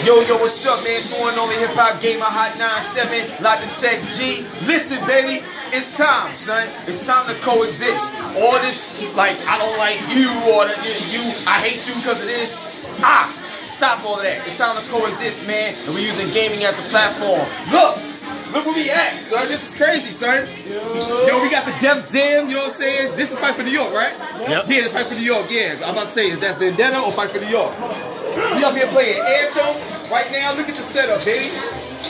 Yo, what's up, man? It's going on the HipHopGamer Hot 97, Lock the Tech G. Listen, baby, it's time, son. It's time to coexist. All this, like, I don't like you, or I hate you because of this. Stop all of that. It's time to coexist, man. And we're using gaming as a platform. Look where we at, son. This is crazy, son. Yo, we got the Def Jam, you know what I'm saying? This is Fight for New York, right? Yep. Yeah, this is Fight for New York, yeah. I'm about to say, is that Vendetta or Fight for New York? We up here playing Anthem. Right now, look at the setup, baby.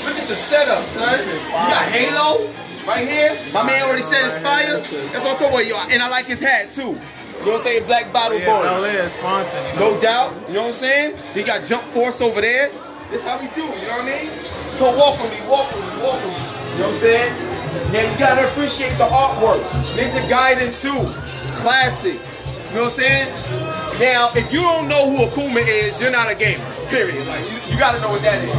Look at the setup, son. You got Halo right here. My man already said it's fire. That's what I'm talking about, y'all. And I like his hat, too. You know what I'm saying? Black Bottle Boys. LA sponsor. No doubt. You know what I'm saying? They got Jump Force over there. This how we do, you know what I mean? Come walk with me, walk with me, walk with me. You know what I'm saying? Now you gotta appreciate the artwork. Ninja Gaiden 2, classic. You know what I'm saying? Now, if you don't know who Akuma is, you're not a gamer. Period. Like you gotta know what that is.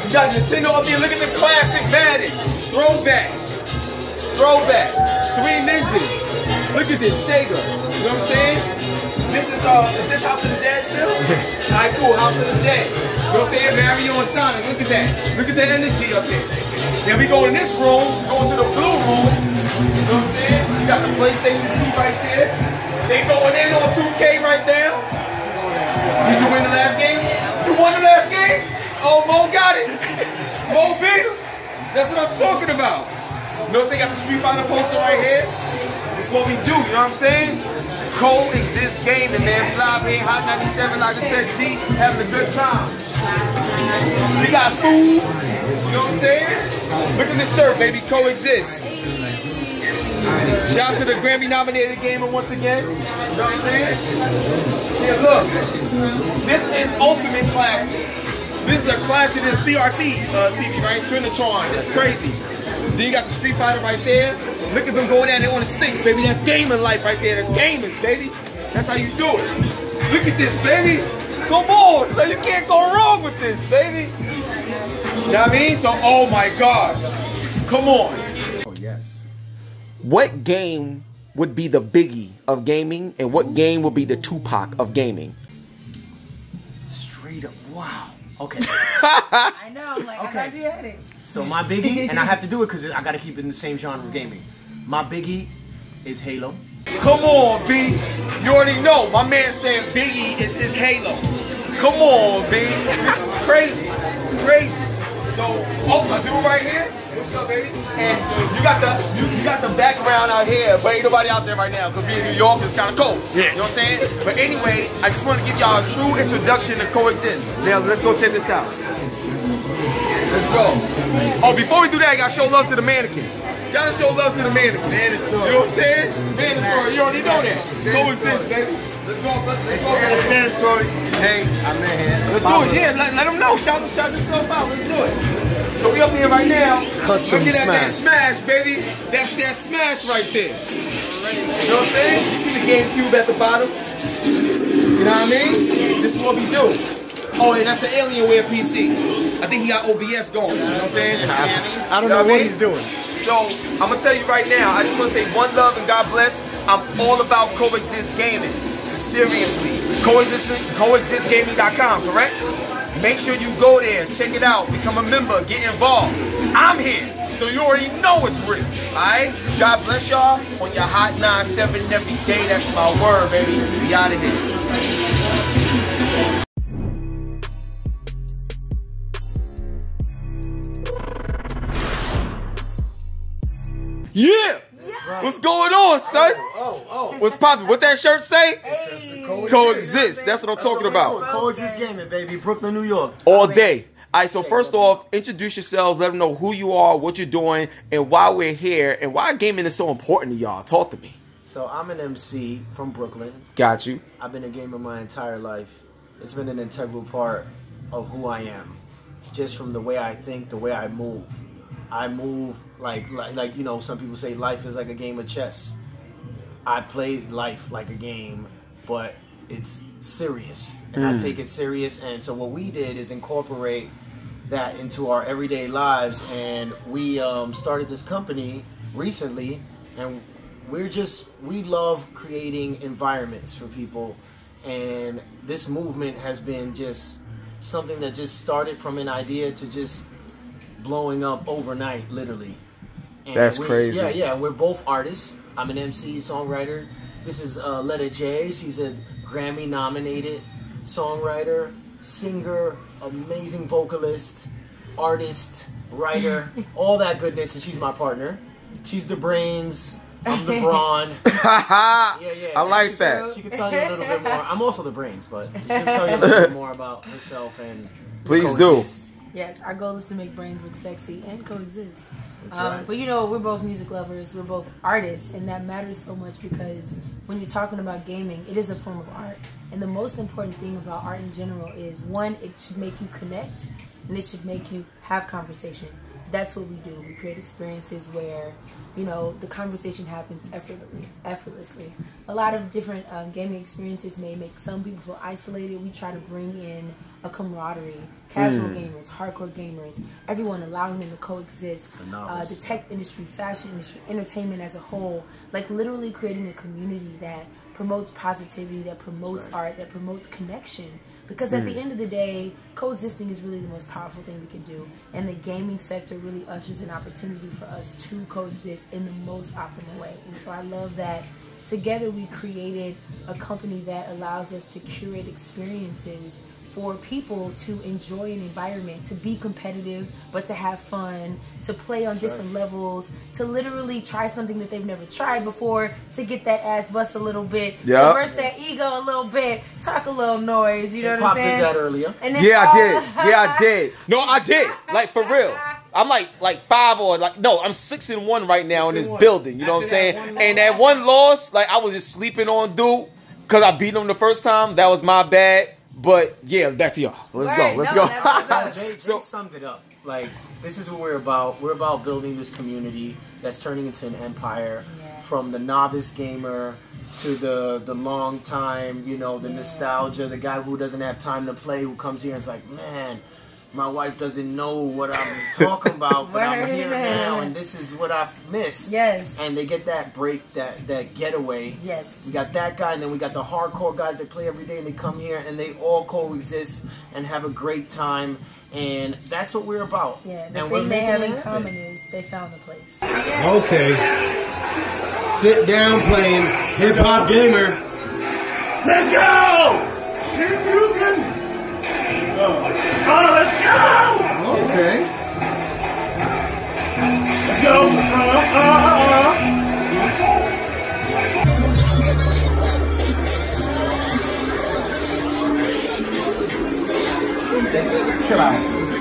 You got Nintendo up there. Look at the classic Madden. Throwback. Three Ninjas. Look at this Sega. You know what I'm saying? This is this House of the Dead still? Alright, cool, House of the Dead. You know what I'm saying? Mario and Sonic, look at that. Look at the energy up here. Then we go in this room, go into the blue room. You know what I'm saying? You got the PlayStation 2 right there. They going in on 2K right there. Did you win the last game? You won the last game? Oh, Mo got it. Mo beat him. That's what I'm talking about. You know what I'm saying? Got the Street Fighter poster right here. This is what we do, you know what I'm saying? Coexist Gaming, man. We live here, Hot 97, Lock the Tech G, having a good time. We got food, you know what I'm saying? Look at this shirt, baby, Coexist. Shout out to the Grammy-nominated gamer once again, you know what I'm saying? Yeah, look, this is Ultimate Classic. This is a classic, this is CRT TV, right? Trinitron, this is crazy. Then you got the Street Fighter right there. Look at them going down there on the sticks, baby. That's gaming life right there. That's gamers, baby. That's how you do it. Look at this, baby. Come on. So you can't go wrong with this, baby. You know what I mean? So, oh my God. Come on. Oh, yes. What game would be the Biggie of gaming, and what game would be the Tupac of gaming? Straight up. Wow. Okay. I know. I'm like, okay. I thought you had it. So my Biggie, and I have to do it because I got to keep it in the same genre of gaming. My Biggie is Halo. Come on, B. You already know. My man said Biggie is his Halo. Come on, B. This is crazy. Crazy. So, oh, my dude right here. What's up, baby? And you got the background out here, but ain't nobody out there right now because being in New York is kind of cold. Yeah. You know what I'm saying? But anyway, I just want to give y'all a true introduction to Coexist. Now, let's go check this out. Let's go. Oh, before we do that, I gotta show love to the mannequin. Gotta show love to the mannequin. Mandatory. You know what I'm saying? Mandatory. You already know that. Coexist, baby. Let's go. Let's go. It's mandatory. Hey, I'm in here. Let's do it. Yeah, let them know. Shout yourself out. Let's do it. So we up here right now. Custom Look at smash. that smash, baby. That's that smash right there. You know what I'm saying? You see the GameCube at the bottom? You know what I mean? This is what we do. Oh, and that's the Alienware PC. I think he got OBS going, you know what I'm saying? I don't know what he's doing. So, I'm going to tell you right now, I just want to say one love and God bless. I'm all about Coexist Gaming. Seriously. CoexistGaming.com, correct? Make sure you go there, check it out, become a member, get involved. I'm here, so you already know it's real, alright? God bless y'all on your Hot 97 every day. That's my word, baby. We out of here. Yeah! What's going on, son? What's poppin'? What that shirt say? Hey. Coexist. That's what I'm talking about. Coexist Gaming, baby. Brooklyn, New York. All day. All right, so first off, introduce yourselves. Let them know who you are, what you're doing, and why we're here, and why gaming is so important to y'all. Talk to me. So I'm an MC from Brooklyn. Got you. I've been a gamer my entire life. It's been an integral part of who I am. Just from the way I think, the way I move. I move like you know, some people say life is like a game of chess. I play life like a game, but it's serious. And I take it serious. And so what we did is incorporate that into our everyday lives. And we started this company recently. And we love creating environments for people. And this movement has been just something that just started from an idea to just blowing up overnight, literally. And That's crazy. Yeah, we're both artists. I'm an MC, songwriter. This is Danny Jaye. She's a Grammy-nominated songwriter, singer, amazing vocalist, artist, writer, all that goodness, and she's my partner. She's the brains. I'm the brawn. I like that. She can tell you a little bit more. I'm also the brains, but she can tell you a little bit more about herself and please do. Yes, our goal is to make brains look sexy and coexist. That's right. But you know, we're both music lovers. We're both artists, and that matters so much because when you're talking about gaming, it is a form of art. And the most important thing about art in general is, one, it should make you connect, and it should make you have conversation. That's what we do. We create experiences where, you know, the conversation happens effortlessly. A lot of different gaming experiences may make some people feel isolated. We try to bring in a camaraderie, casual gamers, hardcore gamers, everyone, allowing them to coexist. The tech industry, fashion industry, entertainment as a whole, like literally creating a community that promotes positivity, that promotes art, that promotes connection. Because at the end of the day, coexisting is really the most powerful thing we can do. And the gaming sector really ushers an opportunity for us to coexist in the most optimal way. And so I love that together we created a company that allows us to curate experiences for people to enjoy an environment, to be competitive, but to have fun, to play on different levels, to literally try something that they've never tried before, to get that ass bust a little bit, to burst their ego a little bit, talk a little noise, you know what I'm saying? Pop did that earlier. And I did. No, I did. Like, for real. I'm like 5 or like, no, I'm 6-1 right now in this building. You know what I'm saying? And that one loss, like, I was just sleeping on dude because I beat him the first time. That was my bad. But yeah, back to y'all. Let's go. Jay summed it up. Like, this is what we're about. We're about building this community that's turning into an empire. From the novice gamer to the long time, you know, the nostalgia, the guy who doesn't have time to play, who comes here and is like, man, my wife doesn't know what I'm talking about, but I'm here now, and this is what I've missed. Yes. And they get that break, that getaway. Yes. We got that guy, and then we got the hardcore guys that play every day, and they come here, and they all coexist and have a great time, and that's what we're about. Yeah, the thing they have in common is they found the place. Okay. Sit down playing HipHopGamer. Let's go! See if you can... Oh, let's go! Okay. Let's go! Chill out.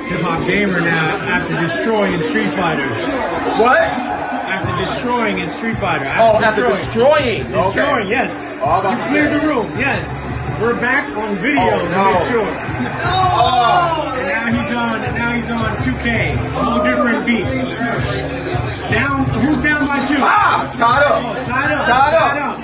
HipHopGamer now after destroying Street Fighter. What? After destroying in Street Fighter. After destroying. Destroying, yes. You cleared the room, yes. We're back on video to make sure. And now he's on 2K. A whole different beast. Down, who's down by 2? Tied up. Tied up.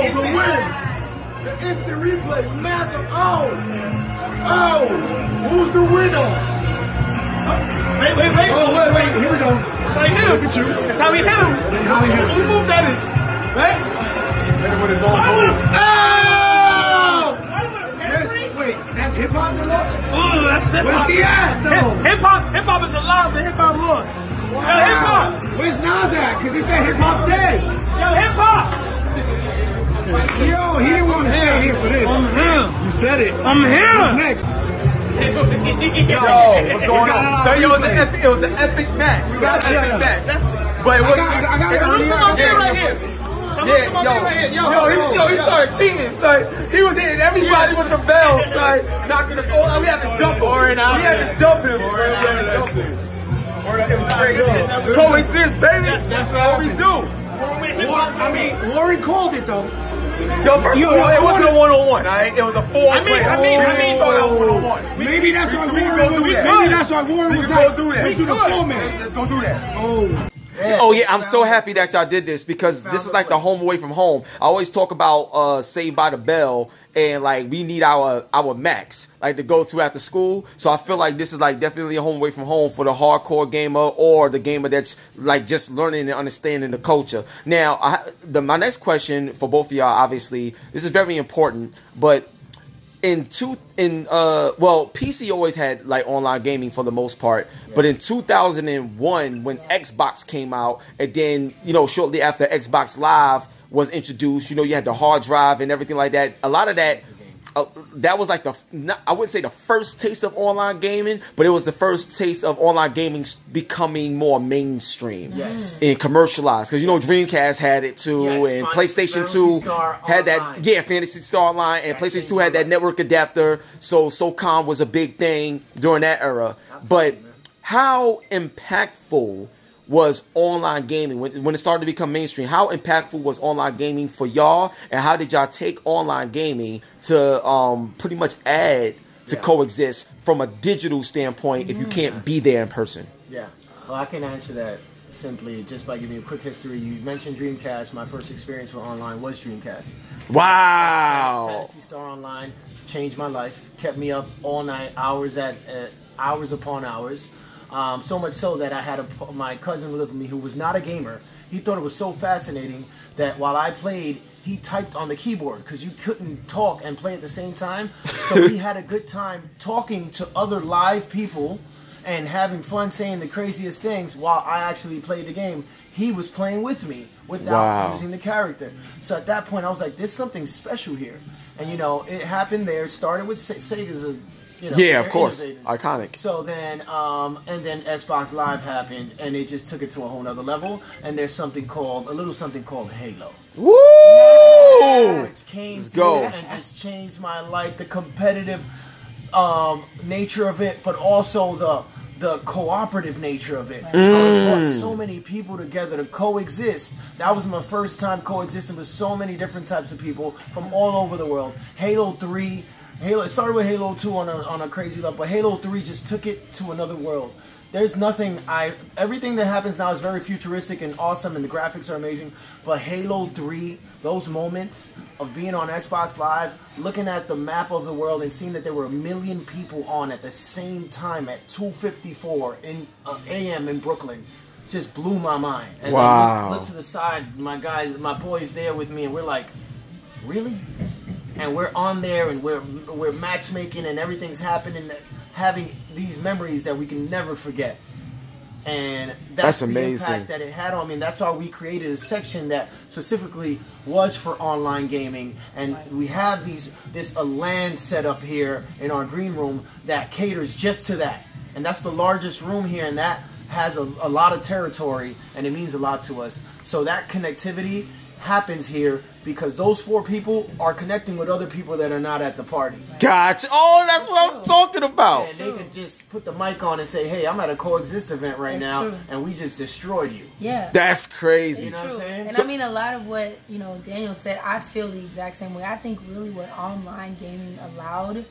The win. The instant replay. Massive. Who's the winner? Wait. Oh, wait. Here we go. That's how he hit him. Look at you. That's how he hit him. Who moved that is? Right? Hit him with his own Wait, that's hip hop that lost? Oh, that's hip hop. Where's he at, though? Hip hop is alive, but hip hop lost. Wow. Yo, hip hop. Where's Nas at? Because he said hip hop's dead. Yo, hip hop. Yo, he didn't want to stay here for this. I'm here. You said it. I'm here. What's next? Yo, what's going on? So it was an epic match. It was an epic match. But it wasn't. I got right here. He started cheating, son. He was hitting everybody with the bells, son. Knocking us all. We had to jump him. We had to jump him. It was great. Coexist, baby. That's what we do. Warren called it though. Yo, first of all, it wasn't a one-on-one, alright? It was a 4-player. I mean, thought that was one-on-one. Maybe that's why Warren was. Maybe that's why Warren was like, do the 4-man. Let's go do that. Oh. Oh yeah, I'm so happy that y'all did this because this is like the home away from home. I always talk about Saved by the Bell and like we need our max like to go to after school. So I feel like this is like definitely a home away from home for the hardcore gamer or the gamer that's like just learning and understanding the culture. Now, my next question for both of y'all, obviously, this is very important, but well, PC always had like online gaming for the most part, but in 2001 when Xbox came out, and then shortly after Xbox Live was introduced, you had the hard drive and everything like that. A lot of that that was like I wouldn't say the first taste of online gaming, but it was the first taste of online gaming becoming more mainstream and commercialized. Because Dreamcast had it too, and PlayStation 2 had that. Yeah, Phantasy Star Online, and PlayStation 2 had that network adapter. So SOCOM was a big thing during that era. But how impactful was online gaming when it started to become mainstream? How impactful was online gaming for y'all, and how did y'all take online gaming to pretty much add to Coexist from a digital standpoint if you can't be there in person? Yeah, well, I can answer that simply just by giving you a quick history. You mentioned Dreamcast. My first experience with online was Dreamcast. Wow. Phantasy Star Online changed my life, kept me up all night, hours upon hours. So much so that I had my cousin live with me who was not a gamer. He thought it was so fascinating that while I played, he typed on the keyboard because you couldn't talk and play at the same time. So he had a good time talking to other live people and having fun saying the craziest things while I actually played the game. He was playing with me without using the character. So at that point, I was like, there's something special here. And, it happened there. It started with Sega's of course, innovators. Iconic. So then, and then Xbox Live happened, and it just took it to a whole nother level. And there's a little something called Halo. Woo! Which came through and just changed my life. The competitive nature of it, but also the cooperative nature of it. It brought so many people together to coexist. That was my first time coexisting with so many different types of people from all over the world. Halo 3. It started with Halo 2 on a crazy level, but Halo 3 just took it to another world. There's nothing, everything that happens now is very futuristic and awesome, and the graphics are amazing, but Halo 3, those moments of being on Xbox Live, looking at the map of the world and seeing that there were 1 million people on at the same time at 2:54 a.m. in Brooklyn, just blew my mind. As I look to the side, my boys there with me, and we're like, really? And we're on there, and we're matchmaking, and everything's happening, having these memories that we can never forget. And that's the impact that it had on me. And that's why we created a section that specifically was for online gaming. And we have a LAN set up here in our green room that caters just to that. And that's the largest room here, and that has a lot of territory, and it means a lot to us. So that connectivity happens here because those 4 people are connecting with other people that are not at the party. Gotcha. Oh, that's what I'm talking about. And they could just put the mic on and say, hey, I'm at a Coexist event right now, and we just destroyed you. Yeah. That's crazy. You know what I'm saying? And I mean, a lot of what, Daniel said, I feel the exact same way. I think really what online gaming allowed,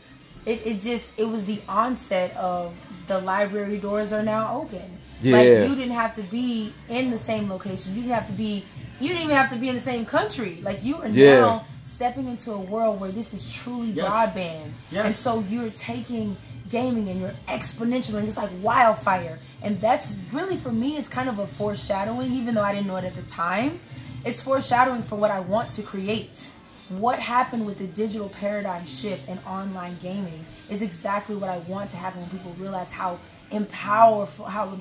it was the onset of the library doors are now open. Yeah. Like, you didn't have to be in the same location. You didn't even have to be in the same country. Like, you are now stepping into a world where this is truly broadband. Yes. And so you're taking gaming and you're exponentially, it's like wildfire. And that's really, for me, it's kind of a foreshadowing, even though I didn't know it at the time. It's foreshadowing for what I want to create. What happened with the digital paradigm shift and online gaming is exactly what I want to happen when people realize how empowering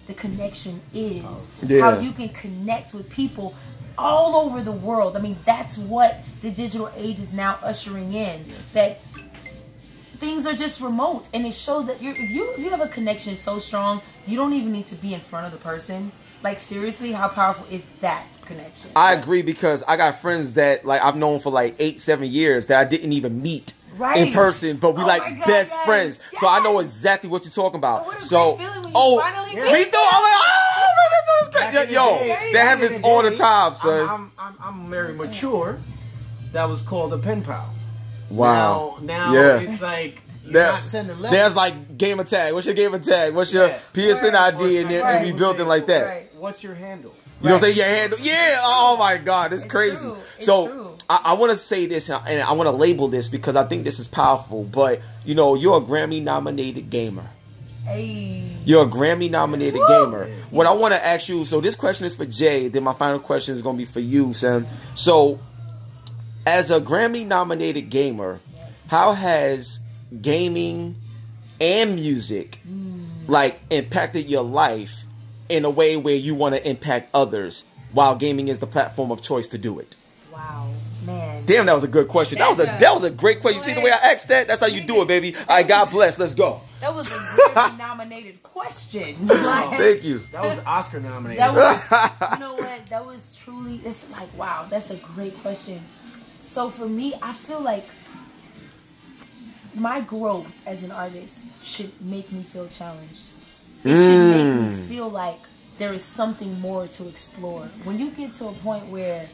the connection is. How you can connect with people all over the world. I mean, that's what the digital age is now ushering in. That things are just remote, and it shows that if you have a connection so strong, you don't even need to be in front of the person. Like, seriously, how powerful is that connection? I agree, because I got friends that like I've known for like 8-7 years that I didn't even meet in person, but we best friends. Yes. So I know exactly what you're talking about. What a so great feeling when you finally meet. Me too. I'm like, that's crazy. Yo, that happens all the time, son. I'm very mature. That was called a pen pal. Wow. Now it's like you're not sending letters. There's like gamer tag. What's your gamer tag? What's your PSN ID? And we built it like that. What what's your handle? You don't say your handle. Yeah. Oh my God, it's crazy. True. It's so true. I want to say this, and I want to label this because I think this is powerful. But you know, you're a Grammy-nominated gamer. Hey. You're a Grammy-nominated gamer. What I want to ask you, so this question is for Jay, then my final question is going to be for you, Sam. So, as a Grammy-nominated gamer, how has gaming and music, like, impacted your life in a way where you want to impact others while gaming is the platform of choice to do it? Wow, man. Damn, that was a good question. That was a great question. You see the way I asked that? That's how you do it, baby. All right, God bless. Let's go. That was a Grammy-nominated question. Like, Thank you. That was Oscar nominated. that was, you know what? That was truly, it's like, wow, that's a great question. So for me, I feel like my growth as an artist should make me feel challenged. It should make me feel like there is something more to explore. When you get to a point where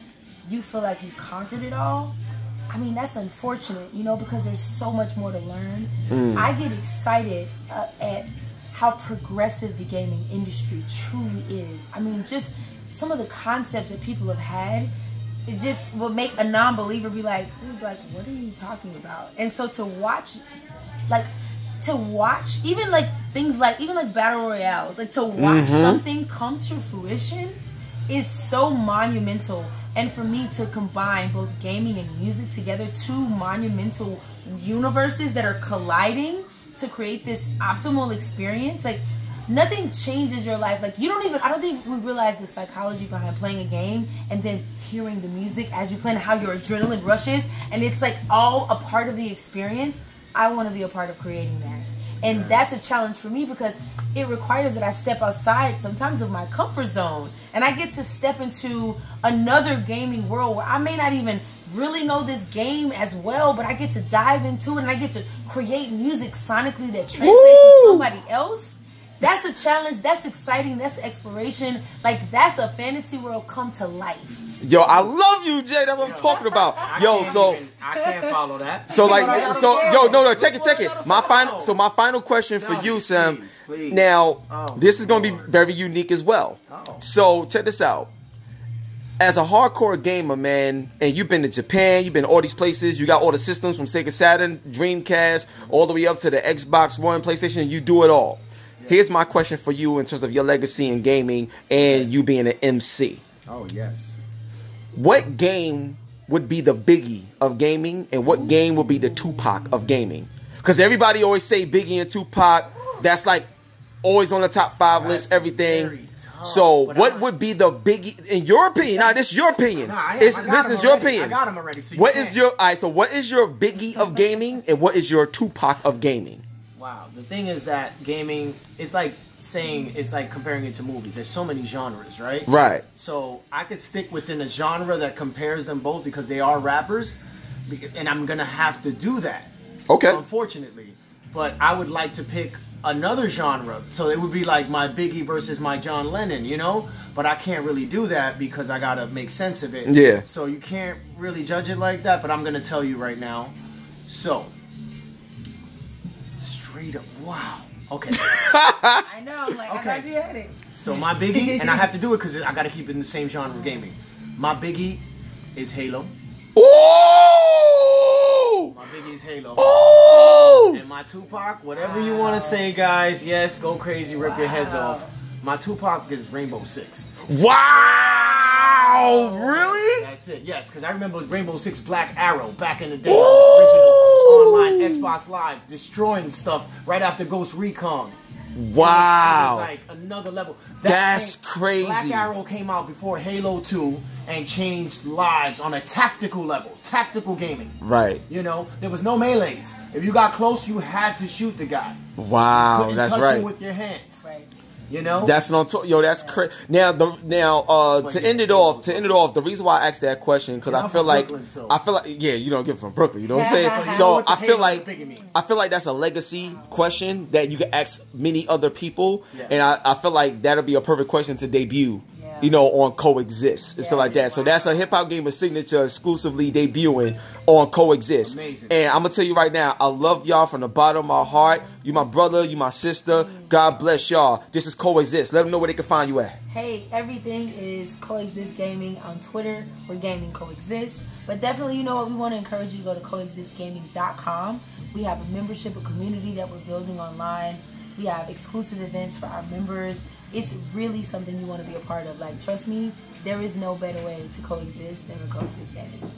you feel like you conquered it all, I mean, that's unfortunate, you know, because there's so much more to learn. I get excited at how progressive the gaming industry truly is. I mean, just some of the concepts that people have had, it just will make a non-believer be like, dude, like, what are you talking about? And so to watch, even like things like, even like battle royales, like to watch something come to fruition is so monumental. And for me to combine both gaming and music together, two monumental universes that are colliding to create this optimal experience, like nothing changes your life. Like I don't think we realize the psychology behind playing a game and then hearing the music as you play and how your adrenaline rushes. And it's like all a part of the experience. I want to be a part of creating that. And that's a challenge for me because it requires that I step outside sometimes of my comfort zone. And I get to step into another gaming world where I may not even really know this game as well, but I get to dive into it and I get to create music sonically that translates to somebody else. That's a challenge. That's exciting. That's exploration. Like, that's a fantasy world come to life. Yo, I love you, Jay. That's what I'm talking about. Yo, so I can't follow that. So like, no, check it. My final question for you, Sam. Please. Now, this is gonna be very unique as well. So check this out. As a hardcore gamer, man, and you've been to Japan, you've been to all these places, you got all the systems from Sega Saturn, Dreamcast, all the way up to the Xbox One, PlayStation, you do it all. Here's my question for you in terms of your legacy in gaming and you being an MC. Oh, yes. What game would be the Biggie of gaming and what game would be the Tupac of gaming? Because everybody always say Biggie and Tupac. That's like always on the top 5 list, everything. So what would be the Biggie, in your opinion? Now, this is your opinion. This is your opinion. I got him already. So what is your Biggie of gaming and what is your Tupac of gaming? Wow. The thing is that gaming, it's like comparing it to movies. There's so many genres, right? Right. So I could stick within a genre that compares them both because they are rappers, and I'm going to have to do that. Okay. Unfortunately. But I would like to pick another genre. So it would be like my Biggie versus my John Lennon, you know? But I can't really do that because I got to make sense of it. Yeah. So you can't really judge it like that, but I'm going to tell you right now. So, straight up, wow. Okay. I know, like, I thought you had it. So my Biggie, and I have to do it because I got to keep it in the same genre of gaming. My Biggie is Halo. Oh! My Biggie is Halo. Oh! And my Tupac, whatever you want to say, guys, yes, go crazy, rip your heads off. My Tupac is Rainbow Six. Wow! Really? That's it, yes, because I remember Rainbow Six Black Arrow back in the day. Original online Xbox Live, destroying stuff right after Ghost Recon. Wow. It was like another level. That's crazy. Black Arrow came out before Halo 2 and changed lives on a tactical level. Tactical gaming. Right. You know, there was no melees. If you got close, you had to shoot the guy. Wow, that's touch right. him with your hands. Right. You know? That's what I'm talking. Yo, that's crazy. Now, to end it off, the reason why I asked that question because I feel like, yeah, you don't get from Brooklyn. You know what I'm saying? So I feel like that's a legacy question that you can ask many other people, and I feel like that'll be a perfect question to debut you know, on Coexist and stuff like that. So that's a HipHopGamer signature exclusively debuting on Coexist. Amazing. And I'm gonna tell you right now, I love y'all from the bottom of my heart. You my brother, you my sister. God bless y'all. This is Coexist. Let them know where they can find you at. Hey, everything is Coexist Gaming on Twitter. We're Gaming Coexist. But definitely, you know what, we want to encourage you to go to coexistgaming.com. We have a membership, a community that we're building online. We have exclusive events for our members. It's really something you want to be a part of. Like, trust me, there is no better way to coexist than with Coexist Gaming.